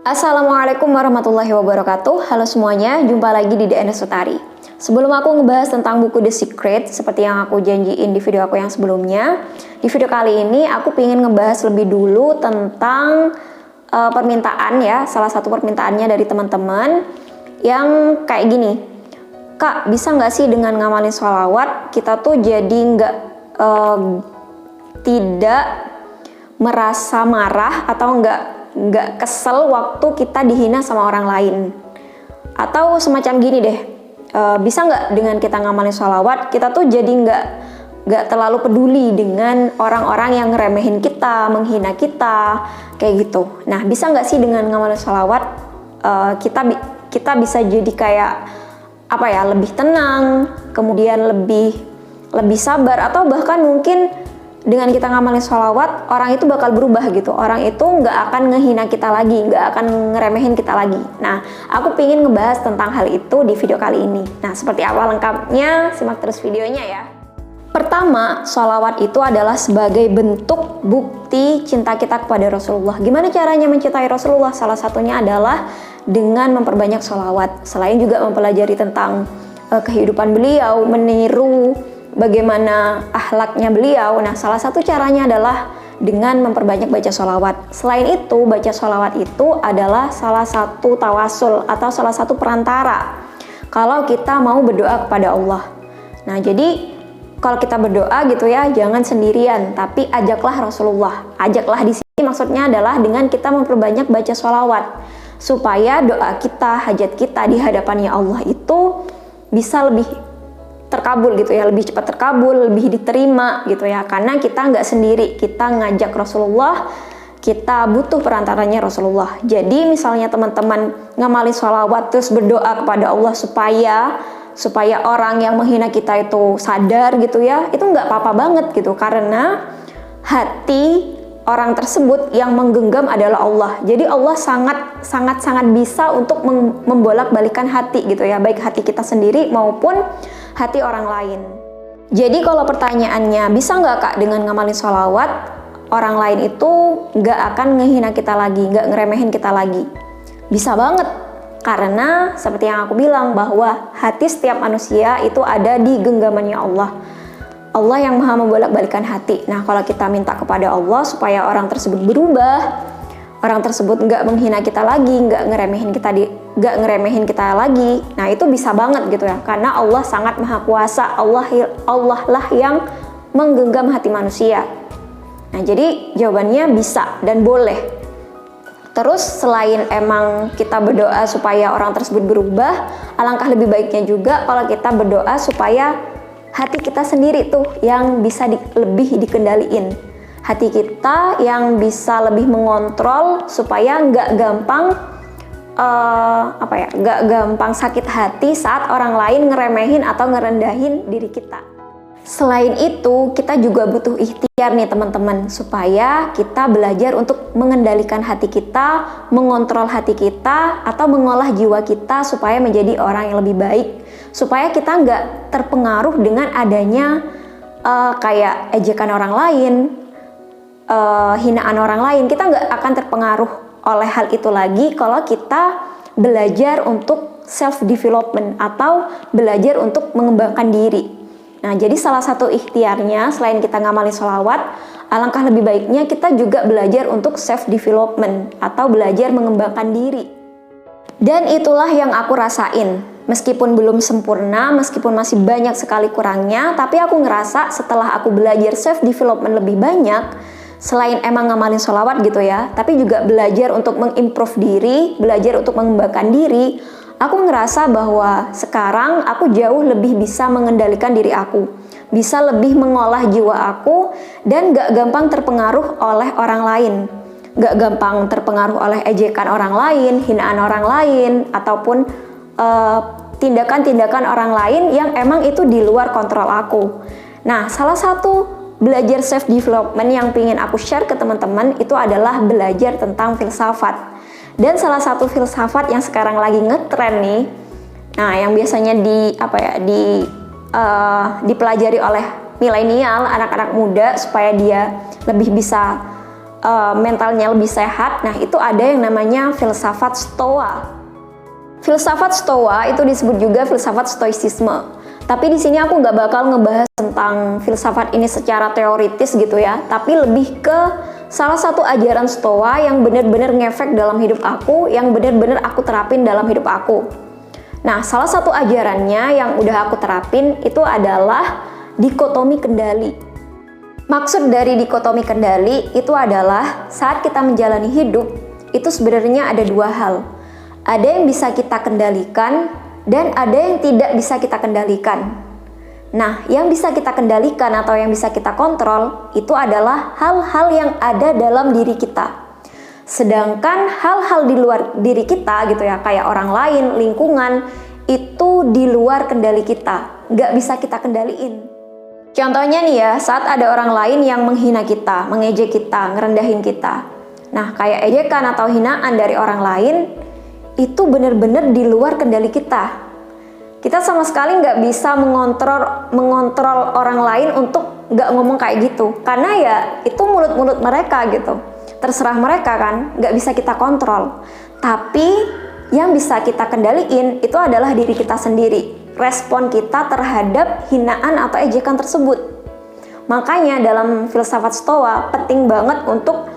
Assalamualaikum warahmatullahi wabarakatuh. Halo semuanya, jumpa lagi di DNS Utari. Sebelum aku ngebahas tentang buku The Secret, seperti yang aku janjiin di video aku yang sebelumnya, di video kali ini aku ingin ngebahas lebih dulu tentang permintaan ya, salah satu permintaannya dari teman-teman yang kayak gini. Kak, bisa nggak sih dengan ngamalin sholawat, kita tuh jadi tidak merasa marah atau nggak kesel waktu kita dihina sama orang lain, atau semacam gini deh, bisa nggak dengan kita ngamalin sholawat kita tuh jadi nggak terlalu peduli dengan orang-orang yang ngeremehin kita, menghina kita kayak gitu. Nah, bisa nggak sih dengan ngamalin sholawat kita bisa jadi kayak apa ya, lebih tenang, kemudian lebih sabar, atau bahkan mungkin dengan kita ngamalin sholawat, orang itu bakal berubah gitu. Orang itu nggak akan ngehina kita lagi, nggak akan ngeremehin kita lagi. Nah, aku pingin ngebahas tentang hal itu di video kali ini. Nah, seperti apa lengkapnya? Simak terus videonya ya. Pertama, sholawat itu adalah sebagai bentuk bukti cinta kita kepada Rasulullah. Gimana caranya mencintai Rasulullah? Salah satunya adalah dengan memperbanyak sholawat. Selain juga mempelajari tentang kehidupan beliau, meniru bagaimana akhlaknya beliau. Nah, salah satu caranya adalah dengan memperbanyak baca sholawat. Selain itu, baca sholawat itu adalah salah satu tawasul atau salah satu perantara kalau kita mau berdoa kepada Allah. Nah, jadi kalau kita berdoa gitu ya, jangan sendirian, tapi ajaklah Rasulullah. Ajaklah di sini maksudnya adalah dengan kita memperbanyak baca sholawat, supaya doa kita, hajat kita di hadapannya Allah itu bisa lebih terkabul gitu ya, lebih cepat terkabul, lebih diterima gitu ya, karena kita nggak sendiri, kita ngajak Rasulullah, kita butuh perantaranya Rasulullah. Jadi misalnya teman-teman ngamalin sholawat terus berdoa kepada Allah supaya orang yang menghina kita itu sadar gitu ya, itu nggak apa-apa banget gitu, karena hati orang tersebut yang menggenggam adalah Allah. Jadi Allah sangat bisa untuk membolak-balikan hati gitu ya, baik hati kita sendiri maupun hati orang lain. Jadi kalau pertanyaannya, bisa nggak Kak dengan ngamalin sholawat orang lain itu nggak akan ngehina kita lagi, nggak ngeremehin kita lagi? Bisa banget, karena seperti yang aku bilang bahwa hati setiap manusia itu ada di genggamannya Allah. Allah yang maha membolak-balikan hati. Nah, kalau kita minta kepada Allah supaya orang tersebut berubah, orang tersebut nggak menghina kita lagi, nggak ngeremehin kita lagi, nah itu bisa banget gitu ya, karena Allah sangat maha kuasa. Allah lah yang menggenggam hati manusia. Nah, jadi jawabannya bisa dan boleh. Terus selain emang kita berdoa supaya orang tersebut berubah, alangkah lebih baiknya juga kalau kita berdoa supaya hati kita sendiri tuh yang bisa lebih dikendaliin. Hati kita yang bisa lebih mengontrol supaya nggak gampang nggak gampang sakit hati saat orang lain ngeremehin atau ngerendahin diri kita. Selain itu, kita juga butuh ikhtiar nih teman-teman, supaya kita belajar untuk mengendalikan hati kita, mengontrol hati kita, atau mengolah jiwa kita supaya menjadi orang yang lebih baik, supaya kita nggak terpengaruh dengan adanya kayak ejekan orang lain, hinaan orang lain. Kita nggak akan terpengaruh oleh hal itu lagi kalau kita belajar untuk self development atau belajar untuk mengembangkan diri. Nah, jadi salah satu ikhtiarnya selain kita ngamalin sholawat, alangkah lebih baiknya kita juga belajar untuk self development atau belajar mengembangkan diri. Dan itulah yang aku rasain. Meskipun belum sempurna, meskipun masih banyak sekali kurangnya, tapi aku ngerasa setelah aku belajar self development lebih banyak, selain emang ngamalin sholawat gitu ya, tapi juga belajar untuk mengimprove diri, belajar untuk mengembangkan diri, aku ngerasa bahwa sekarang aku jauh lebih bisa mengendalikan diri aku, bisa lebih mengolah jiwa aku, dan gak gampang terpengaruh oleh orang lain, gak gampang terpengaruh oleh ejekan orang lain, hinaan orang lain, ataupun tindakan-tindakan orang lain yang emang itu di luar kontrol aku. Nah, salah satu belajar self development yang pingin aku share ke teman-teman itu adalah belajar tentang filsafat. Dan salah satu filsafat yang sekarang lagi ngetren nih, nah yang biasanya dipelajari oleh milenial, anak-anak muda, supaya dia lebih bisa mentalnya lebih sehat, nah itu ada yang namanya filsafat Stoa. Filsafat Stoa itu disebut juga filsafat Stoicisme. Tapi di sini aku nggak bakal ngebahas tentang filsafat ini secara teoritis gitu ya, tapi lebih ke salah satu ajaran Stoa yang benar-benar ngefek dalam hidup aku, yang benar-benar aku terapin dalam hidup aku. Nah, salah satu ajarannya yang udah aku terapin itu adalah dikotomi kendali. Maksud dari dikotomi kendali itu adalah saat kita menjalani hidup, itu sebenarnya ada dua hal. Ada yang bisa kita kendalikan dan ada yang tidak bisa kita kendalikan. Nah, yang bisa kita kendalikan atau yang bisa kita kontrol itu adalah hal-hal yang ada dalam diri kita. Sedangkan hal-hal di luar diri kita gitu ya, kayak orang lain, lingkungan, itu di luar kendali kita, nggak bisa kita kendaliin. Contohnya nih ya, saat ada orang lain yang menghina kita, mengejek kita, ngerendahin kita. Nah, kayak ejekan atau hinaan dari orang lain, itu benar-benar di luar kendali kita. Kita sama sekali nggak bisa mengontrol orang lain untuk nggak ngomong kayak gitu. Karena ya itu mulut-mulut mereka gitu. Terserah mereka kan, nggak bisa kita kontrol. Tapi yang bisa kita kendaliin itu adalah diri kita sendiri. Respon kita terhadap hinaan atau ejekan tersebut. Makanya dalam filsafat Stoa penting banget untuk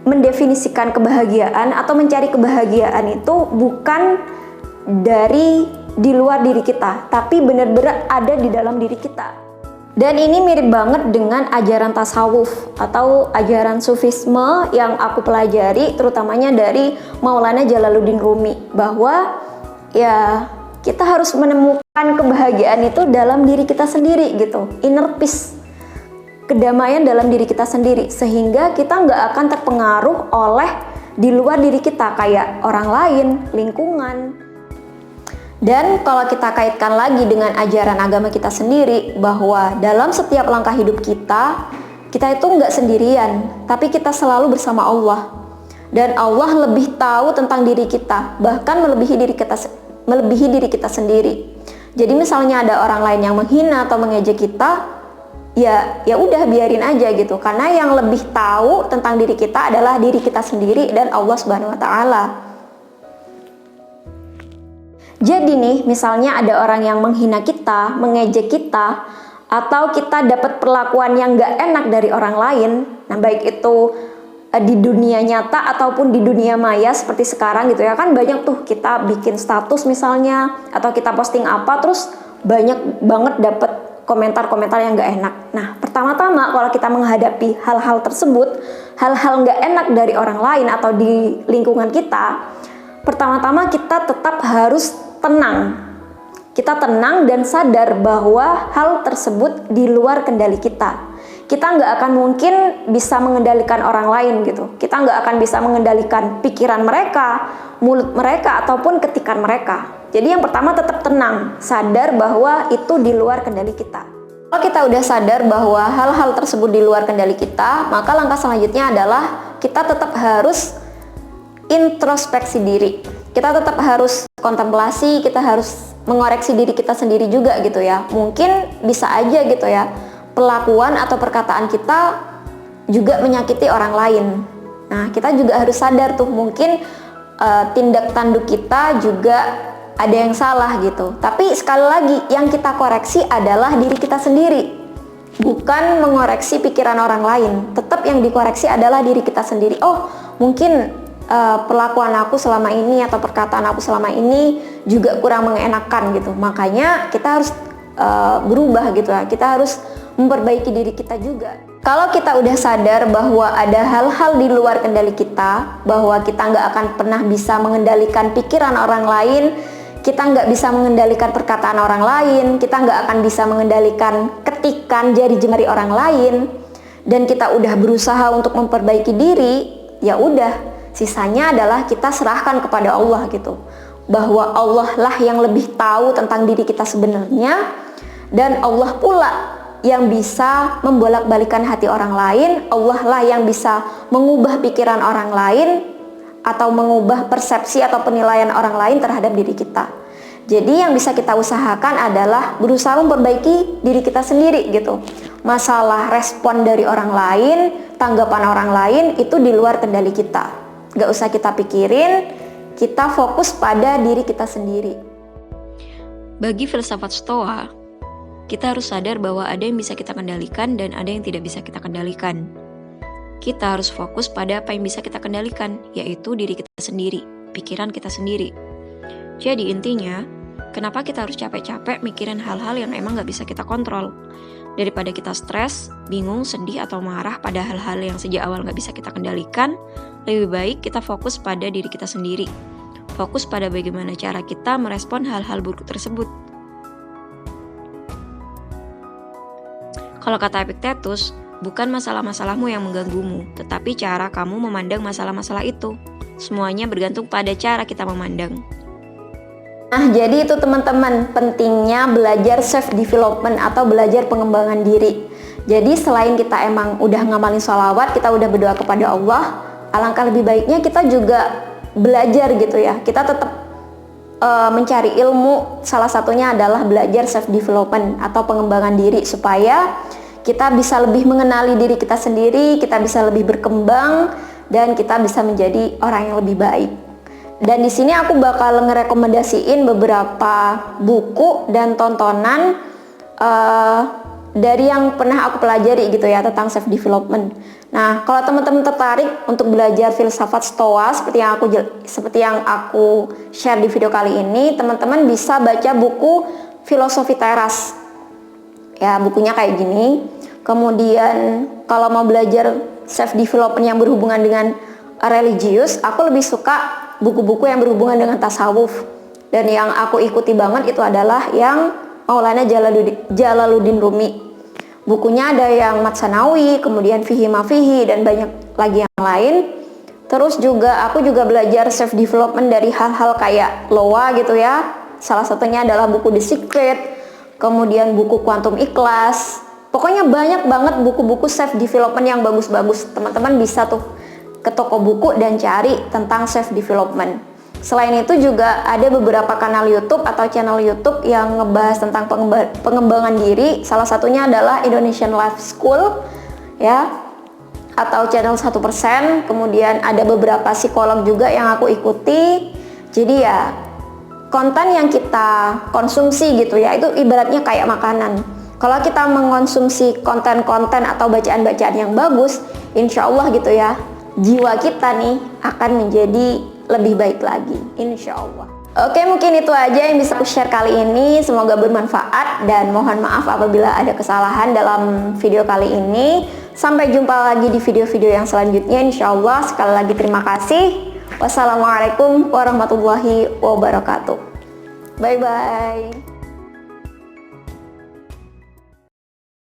mendefinisikan kebahagiaan atau mencari kebahagiaan itu bukan dari di luar diri kita, tapi benar-benar ada di dalam diri kita. Dan ini mirip banget dengan ajaran tasawuf atau ajaran sufisme yang aku pelajari, terutamanya dari Maulana Jalaluddin Rumi, bahwa ya kita harus menemukan kebahagiaan itu dalam diri kita sendiri gitu, inner peace, kedamaian dalam diri kita sendiri, sehingga kita nggak akan terpengaruh oleh di luar diri kita kayak orang lain, lingkungan. Dan kalau kita kaitkan lagi dengan ajaran agama kita sendiri, bahwa dalam setiap langkah hidup kita itu nggak sendirian, tapi kita selalu bersama Allah. Dan Allah lebih tahu tentang diri kita, bahkan melebihi diri kita sendiri. Jadi misalnya ada orang lain yang menghina atau mengejek kita, ya udah biarin aja gitu, karena yang lebih tahu tentang diri kita adalah diri kita sendiri dan Allah Subhanahu wa taala. Jadi nih, misalnya ada orang yang menghina kita, mengejek kita, atau kita dapat perlakuan yang gak enak dari orang lain, nah baik itu di dunia nyata ataupun di dunia maya seperti sekarang gitu ya, kan banyak tuh kita bikin status misalnya, atau kita posting apa, terus banyak banget dapat komentar-komentar yang gak enak. Nah, pertama-tama kalau kita menghadapi hal-hal tersebut, hal-hal gak enak dari orang lain atau di lingkungan kita, pertama-tama kita tetap harus tenang. Kita tenang dan sadar bahwa hal tersebut di luar kendali kita. Kita nggak akan mungkin bisa mengendalikan orang lain gitu. Kita nggak akan bisa mengendalikan pikiran mereka, mulut mereka, ataupun ketikan mereka. Jadi yang pertama tetap tenang, sadar bahwa itu di luar kendali kita. Kalau kita udah sadar bahwa hal-hal tersebut di luar kendali kita, maka langkah selanjutnya adalah kita tetap harus introspeksi diri. Kita tetap harus kontemplasi, kita harus mengoreksi diri kita sendiri juga gitu ya. Mungkin bisa aja gitu ya, perlakuan atau perkataan kita juga menyakiti orang lain. Nah, kita juga harus sadar tuh, mungkin tindak tanduk kita juga ada yang salah gitu. Tapi sekali lagi, yang kita koreksi adalah diri kita sendiri, bukan mengoreksi pikiran orang lain. Tetap yang dikoreksi adalah diri kita sendiri. Oh, mungkin perlakuan aku selama ini atau perkataan aku selama ini juga kurang mengenakan gitu. Makanya kita harus berubah gitu ya. Kita harus memperbaiki diri kita juga. Kalau kita udah sadar bahwa ada hal-hal di luar kendali kita, bahwa kita nggak akan pernah bisa mengendalikan pikiran orang lain, kita nggak bisa mengendalikan perkataan orang lain, kita nggak akan bisa mengendalikan ketikan jari jemari orang lain, dan kita udah berusaha untuk memperbaiki diri, ya udah, sisanya adalah kita serahkan kepada Allah gitu, bahwa Allah lah yang lebih tahu tentang diri kita sebenarnya, dan Allah pula yang bisa membolak-balikan hati orang lain. Allah lah yang bisa mengubah pikiran orang lain atau mengubah persepsi atau penilaian orang lain terhadap diri kita. Jadi yang bisa kita usahakan adalah berusaha memperbaiki diri kita sendiri gitu. Masalah respon dari orang lain tanggapan orang lain itu di luar kendali kita. Gak usah kita pikirin, kita fokus pada diri kita sendiri. Bagi filsafat Stoa, kita harus sadar bahwa ada yang bisa kita kendalikan dan ada yang tidak bisa kita kendalikan. Kita harus fokus pada apa yang bisa kita kendalikan, yaitu diri kita sendiri, pikiran kita sendiri. Jadi intinya, kenapa kita harus capek-capek mikirin hal-hal yang emang gak bisa kita kontrol? Daripada kita stres, bingung, sedih, atau marah pada hal-hal yang sejak awal gak bisa kita kendalikan, lebih baik kita fokus pada diri kita sendiri. Fokus pada bagaimana cara kita merespon hal-hal buruk tersebut. Kalau kata Epictetus, bukan masalah-masalahmu yang mengganggumu, tetapi cara kamu memandang masalah-masalah itu. Semuanya bergantung pada cara kita memandang. Nah, jadi itu teman-teman, pentingnya belajar self-development atau belajar pengembangan diri. Jadi selain kita emang udah ngamalin sholawat, kita udah berdoa kepada Allah, alangkah lebih baiknya kita juga belajar gitu ya. Kita tetap mencari ilmu, salah satunya adalah belajar self-development atau pengembangan diri, supaya kita bisa lebih mengenali diri kita sendiri, kita bisa lebih berkembang, dan kita bisa menjadi orang yang lebih baik. Dan di sini aku bakal ngerekomendasiin beberapa buku dan tontonan dari yang pernah aku pelajari gitu ya tentang self development. Nah, kalau teman-teman tertarik untuk belajar filsafat Stoa seperti yang aku share di video kali ini, teman-teman bisa baca buku Filosofi Teras. Ya, bukunya kayak gini. Kemudian kalau mau belajar self development yang berhubungan dengan religius, aku lebih suka buku-buku yang berhubungan dengan tasawuf. Dan yang aku ikuti banget itu adalah yang Maulana Jalaluddin Rumi. Bukunya ada yang Mat Sanawi, kemudian Fihi Mafihi, dan banyak lagi yang lain. Terus juga aku juga belajar self development dari hal-hal kayak Loa gitu ya. Salah satunya adalah buku The Secret, kemudian buku Quantum Ikhlas. Pokoknya banyak banget buku-buku self development yang bagus-bagus. Teman-teman bisa tuh ke toko buku dan cari tentang self development. Selain itu juga ada beberapa kanal YouTube atau channel YouTube yang ngebahas tentang pengembangan diri. Salah satunya adalah Indonesian Life School ya, atau channel 1%. Kemudian ada beberapa psikolog juga yang aku ikuti. Jadi ya konten yang kita konsumsi gitu ya, itu ibaratnya kayak makanan. Kalau kita mengonsumsi konten-konten atau bacaan-bacaan yang bagus, insya Allah gitu ya, jiwa kita nih akan menjadi lebih baik lagi, insya Allah. Oke, mungkin itu aja yang bisa aku share kali ini. Semoga bermanfaat dan mohon maaf apabila ada kesalahan dalam video kali ini. Sampai jumpa lagi di video-video yang selanjutnya, insya Allah. Sekali lagi terima kasih. Wassalamualaikum warahmatullahi wabarakatuh. Bye-bye.